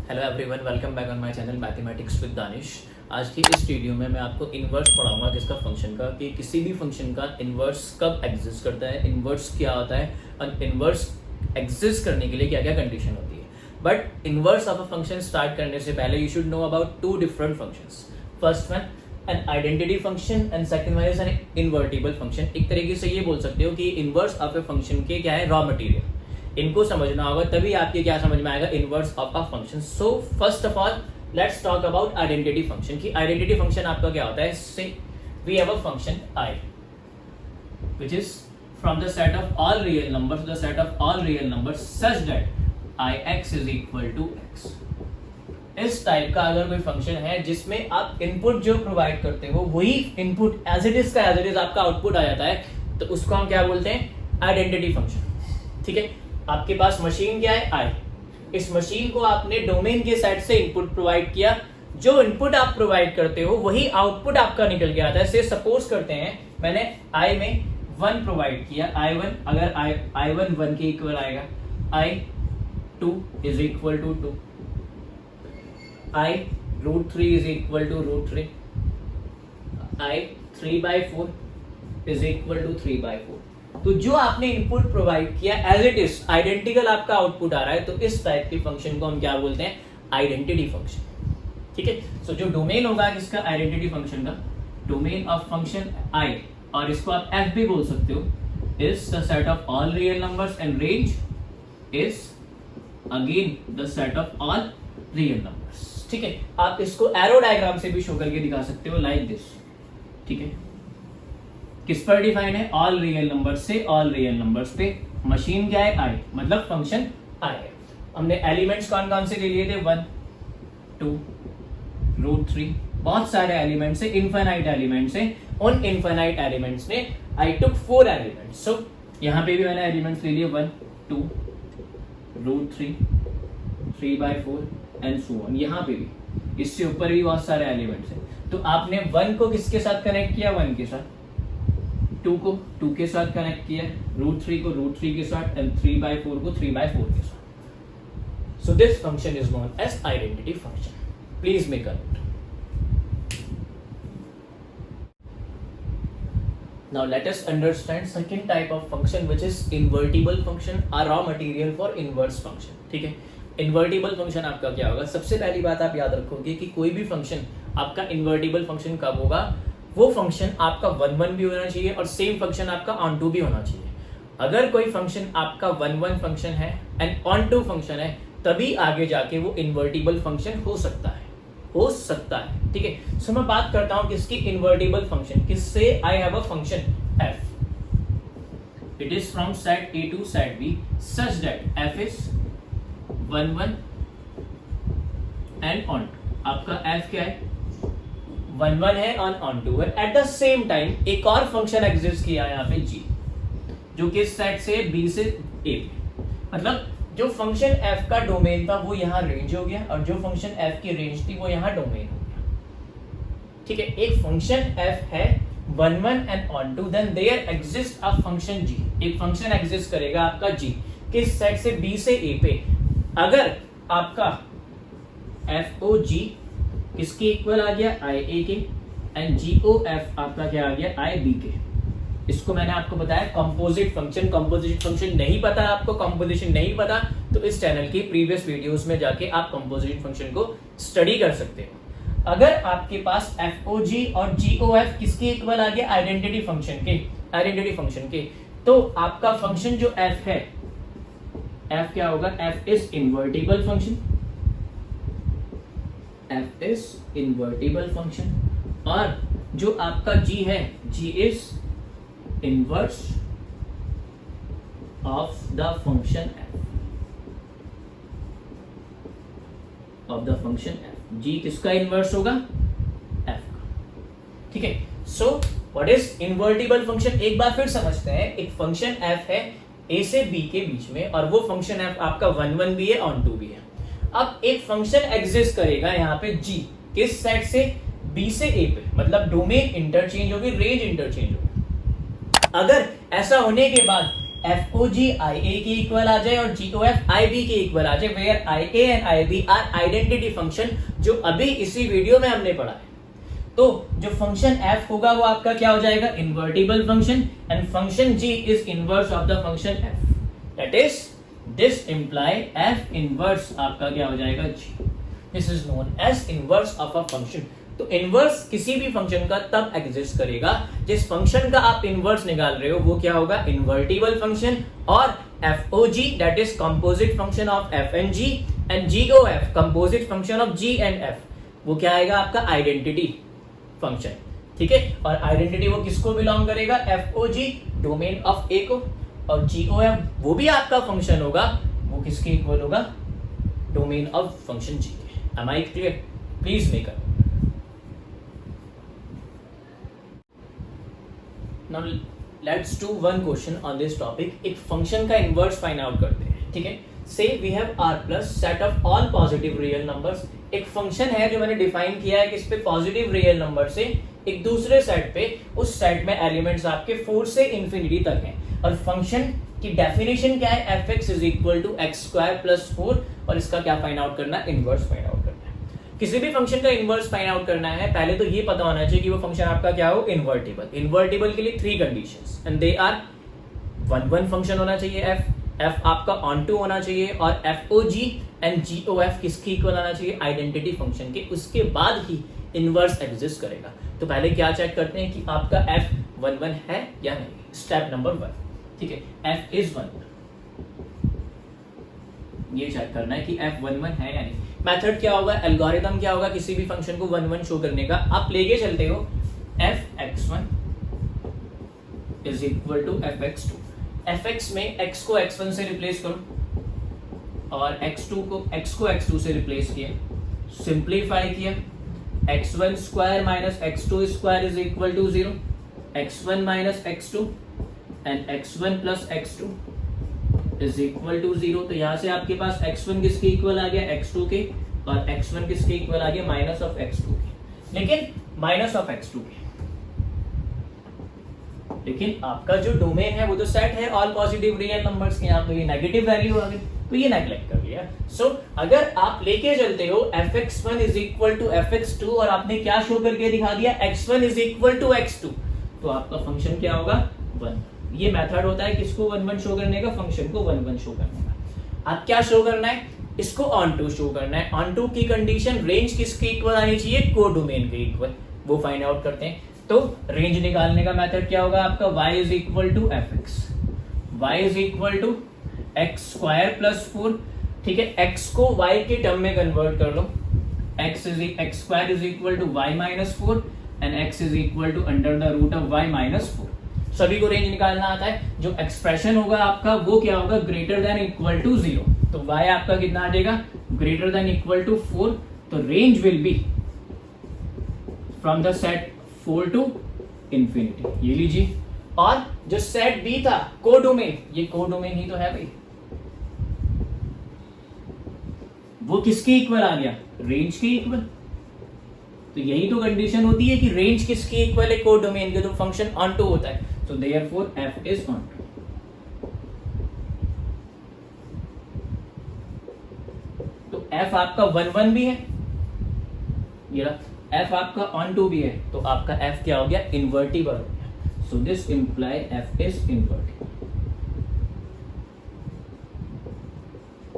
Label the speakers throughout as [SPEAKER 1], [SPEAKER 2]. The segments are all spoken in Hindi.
[SPEAKER 1] Hello everyone, welcome back on my channel mathematics with Danish. आज की इस वीडियो में मैं आपको इन्वर्स पढ़ाऊंगा किसका फंक्शन का, कि किसी भी फंक्शन का इन्वर्स कब एग्जिस्ट करता है, इन्वर्स क्या होता है और इन्वर्स एग्जिस्ट करने के लिए क्या क्या कंडीशन होती है। But inverse of a function start करने से पहले you should know about two different functions. First one an identity function and second one is an invertible function. एक तरीके से ये बोल सकते हो कि इन्वर्स ऑफ ए फंक्शन के क्या है, रॉ मटेरियल। इनको समझना होगा तभी आपके क्या समझ में आएगा inverse of a function. So first of all let's talk about identity function. की आइडेंटिटी फंक्शन आपका क्या होता है। Say we have a function i which is from the set of all real numbers to the set of all real numbers such that ix is equal to x। इस टाइप का अगर कोई फंक्शन है जिसमें आप इनपुट जो प्रोवाइड करते हो वही इनपुट एज इट इज का एज इट इज आपका आउटपुट आ जाता है, तो उसको हम क्या बोलते हैं, आइडेंटिटी फंक्शन। ठीक है, आपके पास मशीन क्या है, आई। इस मशीन को आपने डोमेन के साइड से इनपुट प्रोवाइड किया, जो इनपुट आप प्रोवाइड करते हो वही आउटपुट आपका निकल के आता है। से सपोज करते हैं मैंने आई में 1 प्रोवाइड किया, i1, अगर i1 1 के इक्वल आएगा, i2 is equal to 2, i√3 is equal to √3, i3/4 is equal to 3/4। तो जो आपने इनपुट प्रोवाइड किया एज इट इज आइडेंटिकल आपका आउटपुट आ रहा है, तो इस टाइप की फंक्शन को हम क्या बोलते हैं, आइडेंटिटी फंक्शन। ठीक है, सो जो डोमेन होगा किसका, आइडेंटिटी फंक्शन का, डोमेन ऑफ फंक्शन i, और इसको आप f भी बोल सकते हो, is the set of all real numbers and range is again the set of all real numbers. ठीक है, आप इसको एरो डायग्राम से भी शो करके दिखा सकते हो लाइक दिस। ठीक है, किस पर डिफाइन है, ऑल रियल नंबर्स से ऑल रियल नंबर्स पे। मशीन क्या है, आई, मतलब फंक्शन आई है। हमने एलिमेंट्स कौन कौन से ले लिए थे, 1 2 √3, बहुत सारे एलिमेंट्स है, इनफाइनाइट एलिमेंट्स है। उन इनफाइनाइट एलिमेंट्स में आई टुक 4 एलिमेंट्स। सो यहाँ पे भी मैंने एलिमेंट्स ले लिए 1 2 √3 3/4 एंड सो ऑन। यहाँ पे भी, इससे ऊपर भी बहुत सारे एलिमेंट्स है। तो आपने 1 को किसके साथ कनेक्ट किया, 1 के साथ, 2 को 2 के साथ कनेक्ट किया, √3 को √3 के साथ एंड 3/4 को 3/4 के साथ। So this function is known as identity function. Please make a note. Now let us understand second type of function which is invertible function, a raw material for inverse function। ठीक है, इन्वर्टिबल फंक्शन आपका क्या होगा। सबसे पहली बात आप याद रखोगे कि कोई भी फंक्शन आपका इन्वर्टिबल फंक्शन कब होगा, वो फंक्शन आपका 1 1 भी होना चाहिए और सेम फंक्शन आपका ऑन टू भी होना चाहिए। अगर कोई फंक्शन आपका 1 1 फंक्शन है एंड ऑन टू फंक्शन है, तभी आगे जाके वो इन्वर्टिबल फंक्शन हो सकता है, हो सकता है। ठीक है, सो मैं बात करता हूं किसकी, इन्वर्टिबल फंक्शन। किससे, I have a function f, it is from set a to set b such that f is 1 1 and onto. आपका f क्या है, 1 1 है और ऑन टू है। एट द सेम टाइम एक और फंक्शन एग्जिस्ट किया यहाँ पे g, जो किस सेट से, b से a पे। मतलब जो फंक्शन f का डोमेन था वो यहाँ रेंज हो गया, और जो फंक्शन f की रेंज थी वो यहाँ डोमेन हो गया। ठीक है, एक फंक्शन f है 1 1 and onto, then there exist a function g। एक फंक्शन एग्जिस्ट करेगा आपका g किस सेट से, b से a पे। अगर आपका FOG किसके इक्वल आ गया, IA के, एंड GOF आपका क्या आ गया, IB के। इसको मैंने आपको बताया कंपोजिट फंक्शन। कंपोजिट फंक्शन नहीं पता आपको, कंपोजिशन नहीं पता, तो इस चैनल की प्रीवियस वीडियोस में जाके आप कंपोजिट फंक्शन को स्टडी कर सकते हो। अगर आपके पास FOG और GOF किसके इक्वल आ गया, आइडेंटिटी फंक्शन के, तो आपका फंक्शन जो f है, f क्या होगा, f is invertible function, f is invertible function. और जो आपका g है, g is inverse of the function f, of the function f। g किसका इनवर्स होगा, f का। ठीक है, so what is invertible function, एक बार फिर समझते हैं। एक फंक्शन f है a से b के बीच में, और वो फंक्शन f आपका 1 1 भी है, ऑन टू भी है। अब एक फंक्शन एग्जिस्ट करेगा यहाँ पे g किस सेट से, b से a पे, मतलब डोमेन इंटरचेंज होगी, रेंज इंटरचेंज होगी। अगर ऐसा होने के बाद एफ ओ जी आई ए के इक्वल आ जाए और G O F I B के इक्वल आ जाए, where I A and I B are identity function, जो अभी इसी वीडियो में हमने पढ़ा है। तो जो फंक्शन f होगा वो आपका क्या हो जाएगा, invertible function, and function g is inverse of the function f, that is this imply f inverse आपका क्या हो जाएगा, g, this is known as inverse of a function. तो इनवर्स किसी भी फंक्शन का तब एग्जिस्ट करेगा जिस फंक्शन का आप इनवर्स निकाल रहे हो वो क्या होगा, इन्वर्टिबल फंक्शन, और F O G that is composite function of F and G, and G O F composite function of G and F, वो क्या आएगा आपका आइडेंटिटी फंक्शन, ठीक है। और आइडेंटिटी वो किसको बिलोंग करेगा, F O G domain of A को, और जी ओ एफ वो भी आपका फंक्शन होगा, वो किसके इक्वल होगा, डोमेन ऑफ फंक्शन जी के। Am I clear? Please make up. Now let's do one question on this topic. एक फंक्शन का इनवर्स फाइंड आउट करते हैं, ठीक है। Say we have R plus set of all positive real numbers. एक फंक्शन है जो मैंने डिफाइन किया है कि इस पे पॉजिटिव रियल नंबर से एक दूसरे सेट पे, उस सेट में एलिमेंट्स आपके 4 से इंफिनिटी तक हैं, और फंक्शन की डेफिनेशन क्या है, F X is equal to X square plus 4, और इसका क्या फाइंड आउट करना है, इनवर्स फाइंड आउट करना है। किसी भी फंक्शन का इनवर्स फाइंड आउट करना है, पहले तो ये पता होना चाहिए कि वो फंक्शन आपका क्या हो, इन्वर्टिबल। इन्वर्टिबल के लिए 3 conditions, and they are 1 function होना चाहिए एफ आपका ऑन टू होना चाहिए, और F O G and G O F किसकी इक्वल आना चाहिए, आइडेंटिटी फंक्शन के, उसके बाद ही इनवर्स एग्जिस्ट करेगा। तो पहले क्या चेक करते हैं कि आपका एफ 1 है या नहीं। स्टेप नंबर 1, ठीक है, एफ इज 1, ये चेक करना है कि एफ 1 है या नहीं। मेथड क्या होगा, एल्गोरिथम क्या होगा किसी भी फंक्शन को 1 शो करने का, आप लेके चलते हो F X 1 is equal to F X 2। F X में x को x1 से रिप्लेस करो और x को x2 से रिप्लेस किया, सिंप्लीफाई किया, x1 square minus x2 square is equal to 0, x1 minus x2 and x1 plus x2 is equal to 0। तो यहां से आपके पास x1 किसके इक्वल आ गया, x2 के, और x1 किसके इक्वल आ गया, माइनस ऑफ x2 के, लेकिन माइनस ऑफ x2 के, लेकिन आपका जो डोमेन है वो तो सेट है ऑल पॉजिटिव रियल नंबर्स के, यहाँ तो ये नेगेटिव वैल्यू आ गई, तो ये नेग्लेक्ट कर लिया। सो अगर आप लेके चलते हो fx1 is equal to fx2 और आपने क्या शो करके दिखा दिया, x1 is equal to x2, तो आपका फंक्शन क्या होगा, 1। ये मेथड होता है किसको 1 शो करने का, फंक्शन को 1 शो करने का। आप क्या शो करना है, इसको ऑन टू शो करना है। ऑन टू की कंडीशन रेंज किसके इक्वल आनी चाहिए, को डोमेन के इक्वल, वो फाइंड आउट करते हैं। तो रेंज निकालने का मेथड क्या होगा आपका, y is equal to F X, Y is equal to X square plus 4, ठीक है। x को y के टर्म में कन्वर्ट कर लो, x square is equal to y minus 4 and x is equal to under the root of y minus 4। सभी को रेंज निकालना आता है। जो एक्सप्रेशन होगा आपका वो क्या होगा, ग्रेटर देन इक्वल टू 0, तो y आपका कितना आ जाएगा, ग्रेटर देन इक्वल टू 4, तो range will be from the set 4 to infinity, ये लीजिए। और जो सेट बी था कोडोमेन, ये कोडोमेन ही तो है भाई, वो किसके इक्वल आ गया, रेंज के इक्वल। तो यही तो कंडीशन होती है कि रेंज किसके इक्वल है, कोडोमेन के, तो फंक्शन ऑन टू होता है। तो therefore F is onto. तो एफ आपका 1 भी है, ये रहा, एफ आपका ऑन टू भी है, तो आपका एफ क्या हो गया, इन्वर्टिबल हो गया। So this imply F is invertible.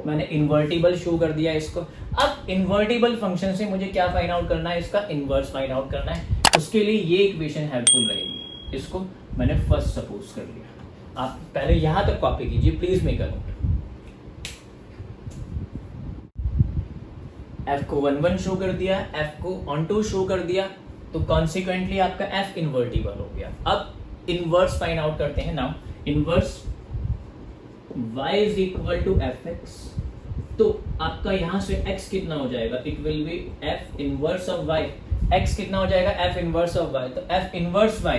[SPEAKER 1] मैंने इन्वर्टिबल शो कर दिया इसको। अब इन्वर्टिबल फंक्शन से मुझे क्या फाइंड आउट करना है, इसका इनवर्स फाइंड आउट करना है। उसके लिए ये इक्वेशन हेल्पफुल रहेगी। इसको मैंने फर्स्ट सपोज कर लिया। आप पहले यहां तक कॉपी कीजिए please, make a note. F को 1 शो कर दिया, एफ को ऑन टू शो कर दिया, तो कॉन्सिक्वेंटली आपका एफ इन्वर्टिबल हो गया। अब इनवर्स फाइंड आउट करते हैं। Now inverse y is equal to F X, तो आपका यहां से x कितना हो जाएगा, it will be f inverse of y। x कितना हो जाएगा, f इनवर्स ऑफ y, तो f इनवर्स y,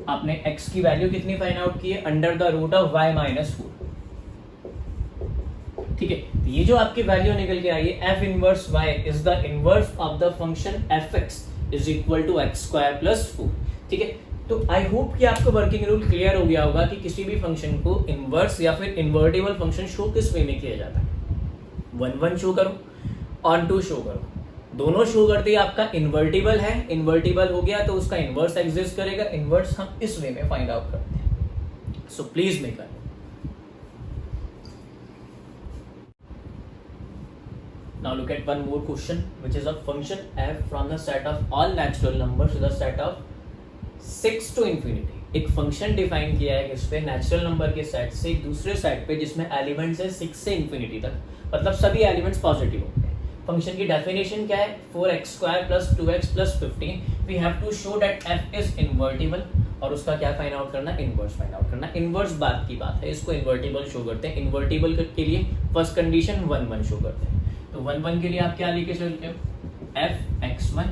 [SPEAKER 1] आपने x की वैल्यू कितनी फाइंड आउट की है, under the root of y minus 4, ठीक है। तो ये जो आपकी वैल्यू निकल के आई है, f inverse y is the inverse of the function f(x) is equal to x square plus 4, ठीक है। तो आई होप कि आपको वर्किंग रूल क्लियर हो गया होगा कि किसी भी फंक्शन को इनवर्स या फिर इन्वर्टिबल फंक्शन शो किस वे में किया जाता है। 1 1 शो करो, ऑन 2 शो करो, दोनों शो करते ही आपका इन्वर्टिबल है, इन्वर्टिबल हो गया तो उसका इनवर्स एग्जिस्ट करेगा। इनवर्स हम इस वे में फाइंड आउट करते हैं। So please make a now look at one more question, which is a function f from the set of all natural numbers to the set of 6 to infinity। एक फंक्शन डिफाइन किया है किस पे, नेचुरल नंबर के सेट से एक दूसरे सेट पे जिसमें एलिमेंट्स है 6 से इंफिनिटी तक, मतलब सभी एलिमेंट्स पॉजिटिव होंगे। फंक्शन की डेफिनेशन क्या है, 4x² + 2x + 15। We have to show that f is invertible, और उसका क्या फाइंड आउट करना, इनवर्स फाइंड आउट करना। इनवर्स बात की बात है, इसको इन्वर्टिबल शो करते हैं। इन्वर्टिबल के लिए फर्स्ट कंडीशन 1 1 शो करते हैं। तो 1 1 के लिए आप क्या लेके चलते हो, fx1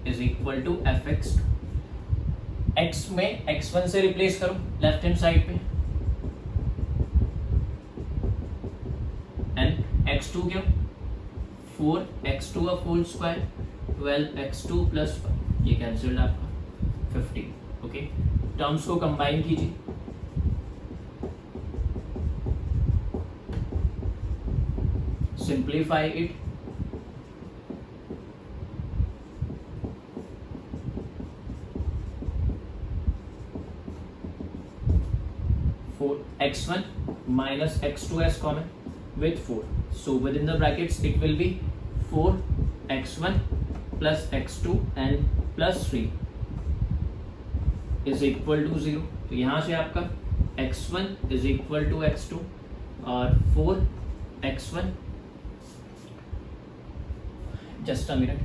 [SPEAKER 1] is equal to fx2। x में x1 से रिप्लेस करो लेफ्ट हैंड साइड पे, एंड x2 क्या, 4x2 का होल स्क्वायर 12x2 + 5, ये कैंसिल्ड आपका 15। ओके, टर्म्स को कंबाइन कीजिए, simplify it, x1 minus x2 as common with 4, so within the brackets it will be 4x1 plus x2 and plus 3 is equal to 0। तो यहाँ से आपका x1 is equal to x2 और 4x1, just a minute,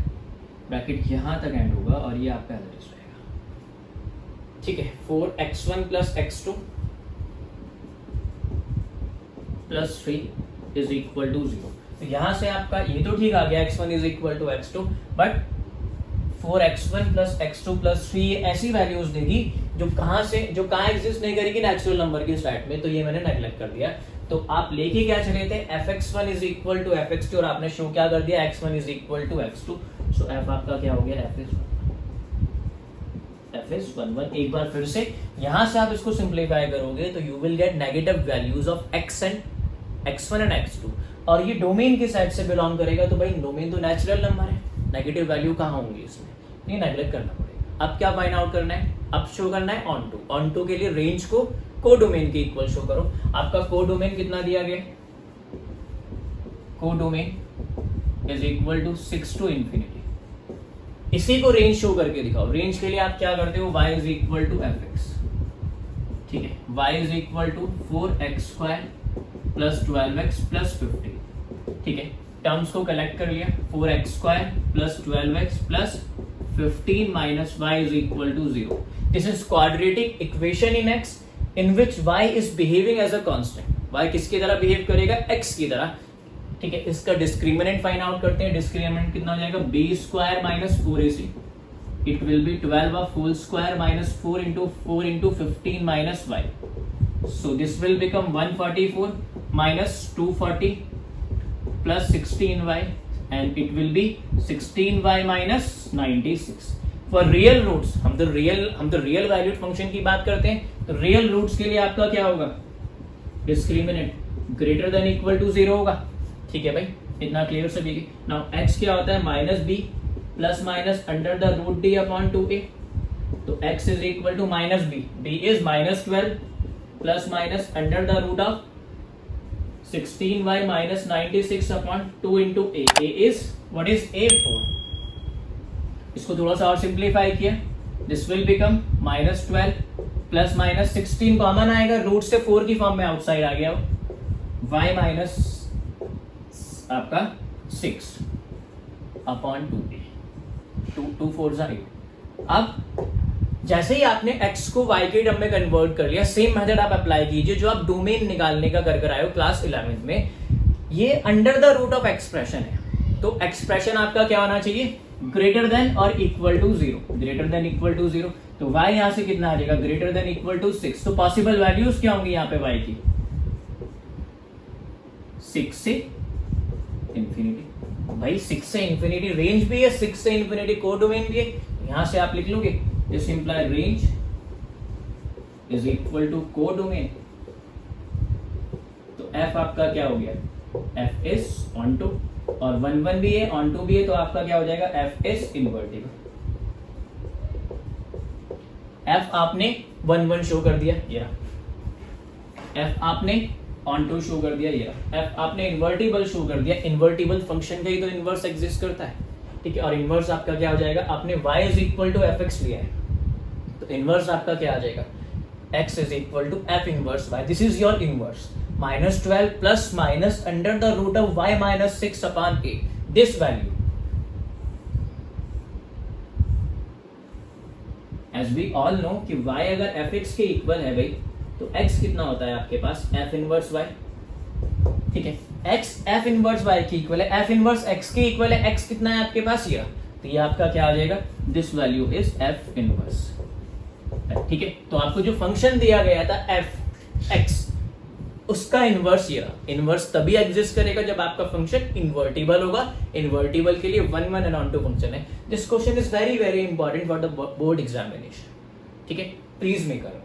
[SPEAKER 1] bracket यहाँ तक एंड होगा और ये आपका एवरेज रहेगा। ठीक है, 4x1 plus x2 plus 3 is equal to 0। तो यहाँ से आपका ये तो ठीक आ गया, x1 is equal to x2, but 4x1 plus x2 plus 3 ये ऐसी वैल्यूज देगी जो कहाँ एग्जिस्ट नहीं करेगी नेचुरल नंबर के सेट में। तो ये मैंने नेग्लेक्ट कर दिया। तो आप लेके क्या चले थे, fx1 is equal to fx2, और आपने शो क्या कर दिया, x1 is equal to x2। So f आपका क्या हो गया, f is 1 एक बार फिर से यहां से आप इसको सिंप्लीफाई करोगे तो you will get negative values of x1 and x2, और ये डोमेन के सेट से बिलोंग करेगा। तो भाई डोमेन तो नेचुरल नंबर है, नेगेटिव वैल्यू कहाँ होंगी इसमें, ये नेग्लेक्ट करना पड़ेगा। अब क्या फाइंड आउट करना है, अब शो करना है ऑन टू के लिए रेंज को को डोमेन के इक्वल शो करो। आपका को डोमेन कितना दिया गया, codomain is equal to 6 to infinity। इसी को रेंज शो करके दिखाओ। रेंज के लिए आप क्या करते हो, y is equal to fx। ठीक है, y is equal to 4x² + 12x + 15। ठीक है, टर्म्स को कलेक्ट कर लिया, 4x² + 12x + 15 minus y is equal to 0। This is quadratic equation in x in which y is behaving as a constant। y किसकी तरह बिहेव करेगा, x की तरह। ठीक है, इसका डिस्क्रिमिनेंट फाइंड आउट करते हैं। डिस्क्रिमिनेंट कितना हो जाएगा, b² - 4ac। It will be 12 whole square minus 4 into 15 minus y। So this will become 144 minus 240 plus 16y, and it will be 16y minus 96। For real roots, हम तो रियल वैल्यूड फंक्शन की बात करते हैं। तो रियल रूट्स के लिए आपका क्या होगा, discriminant greater than equal to 0 होगा। ठीक है भाई, इतना क्लियर सभी की। नाउ x क्या होता है, -b plus minus under the root d upon 2a। तो x is equal to -b, b is -12 plus minus under the root of 16y minus 96 upon 2 into a। a is what is a 4। इसको थोड़ा सा और सिंप्लीफाई किया, this will become -12 plus minus 16 common आएगा, रूट से 4 की फॉर्म में आउटसाइड आ गया, y माइनस आपका 6 अपॉन 2a। 2 4 8। अब जैसे ही आपने x को y के टर्म में कन्वर्ट कर लिया, सेम मेथड आप अप्लाई कीजिए जो आप डोमेन निकालने का कर आए हो क्लास 11th में। ये under the root of expression है, तो एक्सप्रेशन आपका क्या होना चाहिए, ग्रेटर देन और equal to 0। Greater than equal to 0, तो y यहां से कितना आ जाएगा, ग्रेटर देन इक्वल टू 6। तो पॉसिबल वैल्यूज क्या होंगी यहाँ पे y की, 6 से इंफिनिटी। भाई 6 से इंफिनिटी रेंज भी है, 6 से इंफिनिटी को डोमेन भी है। यहां से आप लिख लोगे, this imply range is equal to codomain, तो f आपका क्या हो गया, f इज ऑन टू, और 1 1 भी है, ऑन टू भी है, तो आपका क्या हो जाएगा, f इज इन्वर्टिबल। f आपने 1 1 शो कर दिया, ये रहा। f आपने ऑन टू शो कर दिया, ये रहा। f आपने इन्वर्टिबल शो कर दिया। इन्वर्टिबल फंक्शन का ही तो इन्वर्स एग्जिस्ट करता है, ठीक है। और इन्वर्स आपका क्या हो जाएगा, आपने y is equal to F X लिया है, तो इन्वर्स आपका क्या आ जाएगा, x is equal to F inverse y। This is your inverse, -12 plus minus under the root of y minus 6 upon a, this value. As we all know कि y अगर fx के इक्वल है भाई, तो x कितना होता है आपके पास, f इनवर्स y, ठीक है। x f इनवर्स y के इक्वल है, f इनवर्स x के इक्वल है, x कितना है आपके पास, ये, तो ये आपका क्या आ जाएगा, this value is f inverse, ठीक है। तो आपको जो फंक्शन दिया गया था f x, उसका इनवर्स ये रहा। इनवर्स तभी एग्जिस्ट करेगा जब आपका फंक्शन इन्वर्टिबल होगा। इन्वर्टिबल के लिए 1 1 and on to फंक्शन है। This question is very very important for the board examination, ठीक है। प्लीज मेक करो।